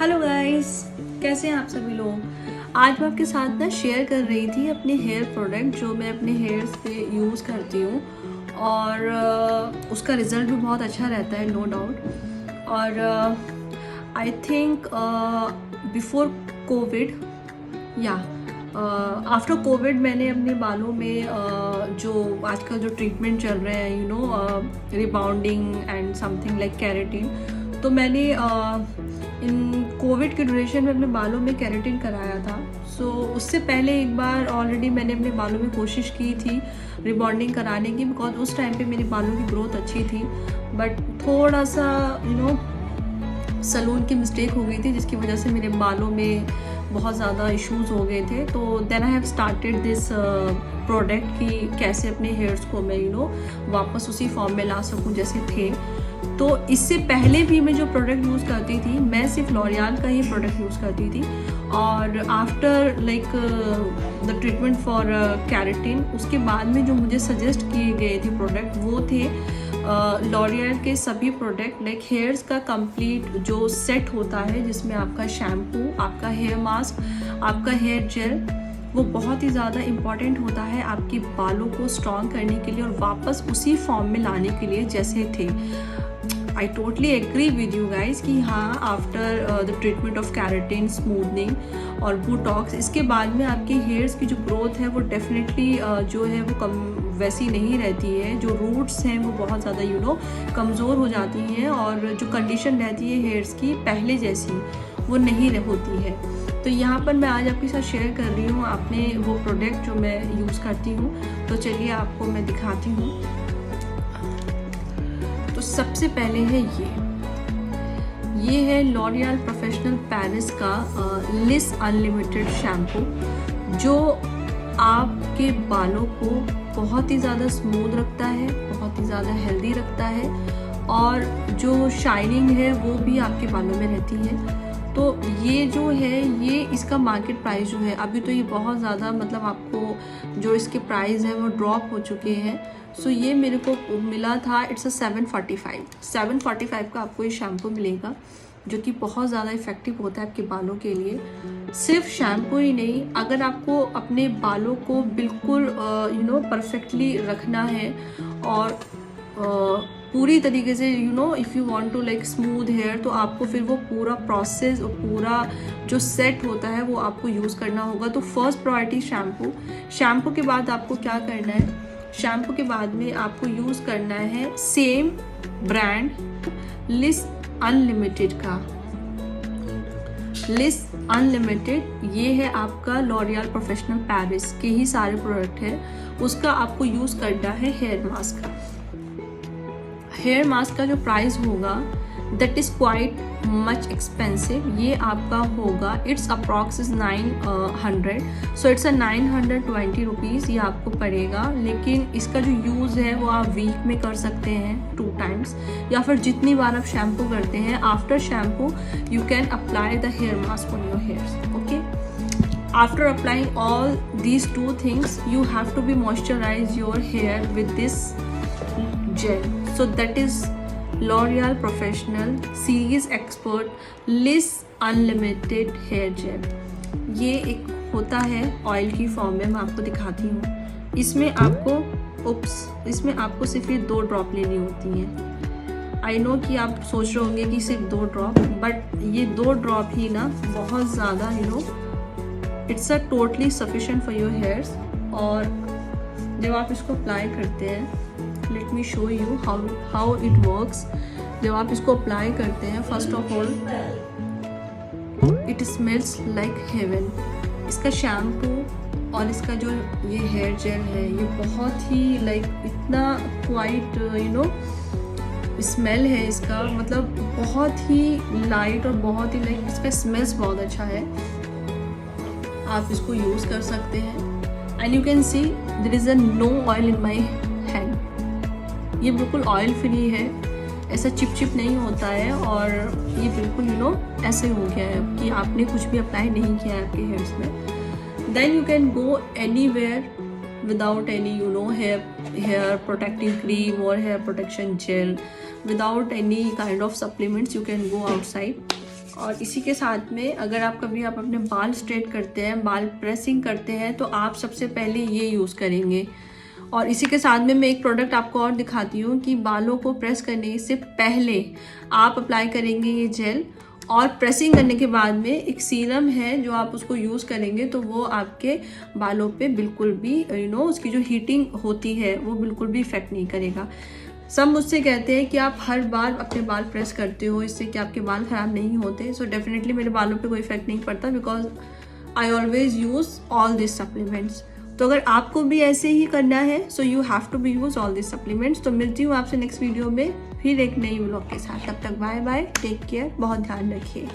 Hello guys, कैसे हैं आप सभी लोग। आज मैं आपके साथ ना शेयर कर रही थी अपने हेयर प्रोडक्ट जो मैं अपने हेयर्स पे यूज़ करती हूँ और उसका रिज़ल्ट भी बहुत अच्छा रहता है, नो डाउट। और आई थिंक बिफोर कोविड या आफ्टर कोविड मैंने अपने बालों में जो आजकल जो ट्रीटमेंट चल रहे हैं, you know, rebounding and something like keratin, तो मैंने इन कोविड के ड्यूरेशन में अपने बालों में कैरेटिन कराया था। सो उससे पहले एक बार ऑलरेडी मैंने अपने बालों में कोशिश की थी रिबॉन्डिंग कराने की, बिकॉज उस टाइम पे मेरे बालों की ग्रोथ अच्छी थी, बट थोड़ा सा यू नो सलून की मिस्टेक हो गई थी जिसकी वजह से मेरे बालों में बहुत ज़्यादा इश्यूज़ हो गए थे। तो then I have started this product कि कैसे अपने हेयर्स को मैं यू नो वापस उसी फॉर्म में ला सकूं जैसे थे। तो इससे पहले भी मैं जो प्रोडक्ट यूज़ करती थी, मैं सिर्फ लॉरियल का ही प्रोडक्ट यूज़ करती थी। और after like the treatment for keratin, उसके बाद में जो मुझे सजेस्ट किए गए थे प्रोडक्ट वो थे लॉरियल के सभी प्रोडक्ट, लाइक हेयर्स का कंप्लीट जो सेट होता है जिसमें आपका शैम्पू, आपका हेयर मास्क, आपका हेयर जेल, वो बहुत ही ज़्यादा इम्पॉर्टेंट होता है आपके बालों को स्ट्रॉन्ग करने के लिए और वापस उसी फॉर्म में लाने के लिए जैसे थे। I totally agree with you guys कि हाँ, after the treatment of keratin, smoothening और बोटॉक्स, इसके बाद में आपके हेयर्स की जो ग्रोथ है वो डेफिनेटली जो है वो कम वैसी नहीं रहती है। जो रूट्स हैं वो बहुत ज़्यादा यू नो कमज़ोर हो जाती हैं और जो कंडीशन रहती है हेयर्स की पहले जैसी वो नहीं होती है। तो यहाँ पर मैं आज आपके साथ शेयर कर रही हूँ अपने वो प्रोडक्ट जो मैं यूज़ करती हूँ। तो चलिए आपको मैं दिखाती हूँ। तो सबसे पहले है ये है लॉरियल प्रोफेशनल पेरिस का लिस अनलिमिटेड शैम्पू, जो आपके बालों को बहुत ही ज़्यादा स्मूथ रखता है, बहुत ही ज़्यादा हेल्दी रखता है और जो शाइनिंग है वो भी आपके बालों में रहती है। तो ये जो है ये इसका मार्केट प्राइस जो है अभी तो ये बहुत ज़्यादा मतलब आपको जो इसके प्राइस है वो ड्रॉप हो चुके हैं। सो ये मेरे को मिला था, इट्स अ 745 का आपको ये शैम्पू मिलेगा जो कि बहुत ज़्यादा इफ़ेक्टिव होता है आपके बालों के लिए। सिर्फ शैम्पू ही नहीं, अगर आपको अपने बालों को बिल्कुल यू नो परफेक्टली रखना है और पूरी तरीके से you know if you want to like smooth hair, तो आपको फिर वो पूरा प्रोसेस और पूरा जो सेट होता है वो आपको यूज़ करना होगा। तो फर्स्ट प्रायोरिटी शैम्पू के बाद आपको क्या करना है, शैम्पू के बाद में आपको यूज़ करना है सेम ब्रांड लिस अनलिमिटेड का। लिस अनलिमिटेड ये है आपका लॉरियल प्रोफेशनल पेरिस के ही सारे प्रोडक्ट है, उसका आपको यूज़ करना है हेयर मास्क का। हेयर मास्क का जो प्राइस होगा that is quite much expensive. ये आपका होगा it's approx 900, so it's 920 rupees ये आपको पड़ेगा। लेकिन इसका जो यूज़ है वो आप वीक में कर सकते हैं 2 टाइम्स, या फिर जितनी बार आप शैम्पू करते हैं after shampoo you can apply the hair mask on your hairs. Okay, after applying all these 2 things you have to be moisturize your hair with this gel. So that is L'Oreal Professional Series Expert Liss Unlimited Hair Gel। ये एक होता है oil की form में, मैं आपको दिखाती हूँ। इसमें आपको सिर्फ ये 2 ड्रॉप लेनी होती हैं। आई नो कि आप सोच रहे होंगे कि सिर्फ 2 ड्रॉप, बट ये 2 ड्रॉप ही ना बहुत ज़्यादा you know it's a totally sufficient for your hairs. और जब आप इसको अप्लाई करते हैं, let me show you how it works. जब आप इसको अप्लाई करते हैं, first of all it smells like heaven. इसका शैम्पू और इसका जो ये हेयर जेल है ये बहुत ही लाइक इतना क्वाइट यू नो स्मेल है इसका, मतलब बहुत ही लाइट और बहुत ही लाइक इसका स्मेल्स बहुत अच्छा है। आप इसको यूज़ कर सकते हैं and you can see there is a no oil in my hand. ये बिल्कुल ऑयल फ्री है, ऐसा चिप नहीं होता है और ये बिल्कुल यू नो ऐसे हो गया है कि आपने कुछ भी अप्लाई नहीं किया है आपके हेयर्स में। Then you can go anywhere without any you know hair protecting cream और hair protection gel, without any kind of supplements you can go outside और इसी के साथ में अगर आप कभी आप अपने बाल स्ट्रेट करते हैं, बाल प्रेसिंग करते हैं, तो आप सबसे पहले ये यूज़ करेंगे। और इसी के साथ में मैं एक प्रोडक्ट आपको और दिखाती हूँ कि बालों को प्रेस करने से पहले आप अप्लाई करेंगे ये जेल, और प्रेसिंग करने के बाद में एक सीरम है जो आप उसको यूज़ करेंगे, तो वो आपके बालों पे बिल्कुल भी उसकी जो हीटिंग होती है वो बिल्कुल भी इफ़ेक्ट नहीं करेगा। सब मुझसे कहते हैं कि आप हर बार अपने बाल प्रेस करते हो, इससे कि आपके बाल ख़राब नहीं होते। सो डेफिनेटली मेरे बालों पे कोई इफेक्ट नहीं पड़ता, because I always use all this supplements. तो अगर आपको भी ऐसे ही करना है, so you have to be use all this supplements. तो मिलती हूँ आपसे नेक्स्ट वीडियो में फिर एक नई व्लॉग के साथ। तब तक बाय बाय, टेक केयर, बहुत ध्यान रखिए।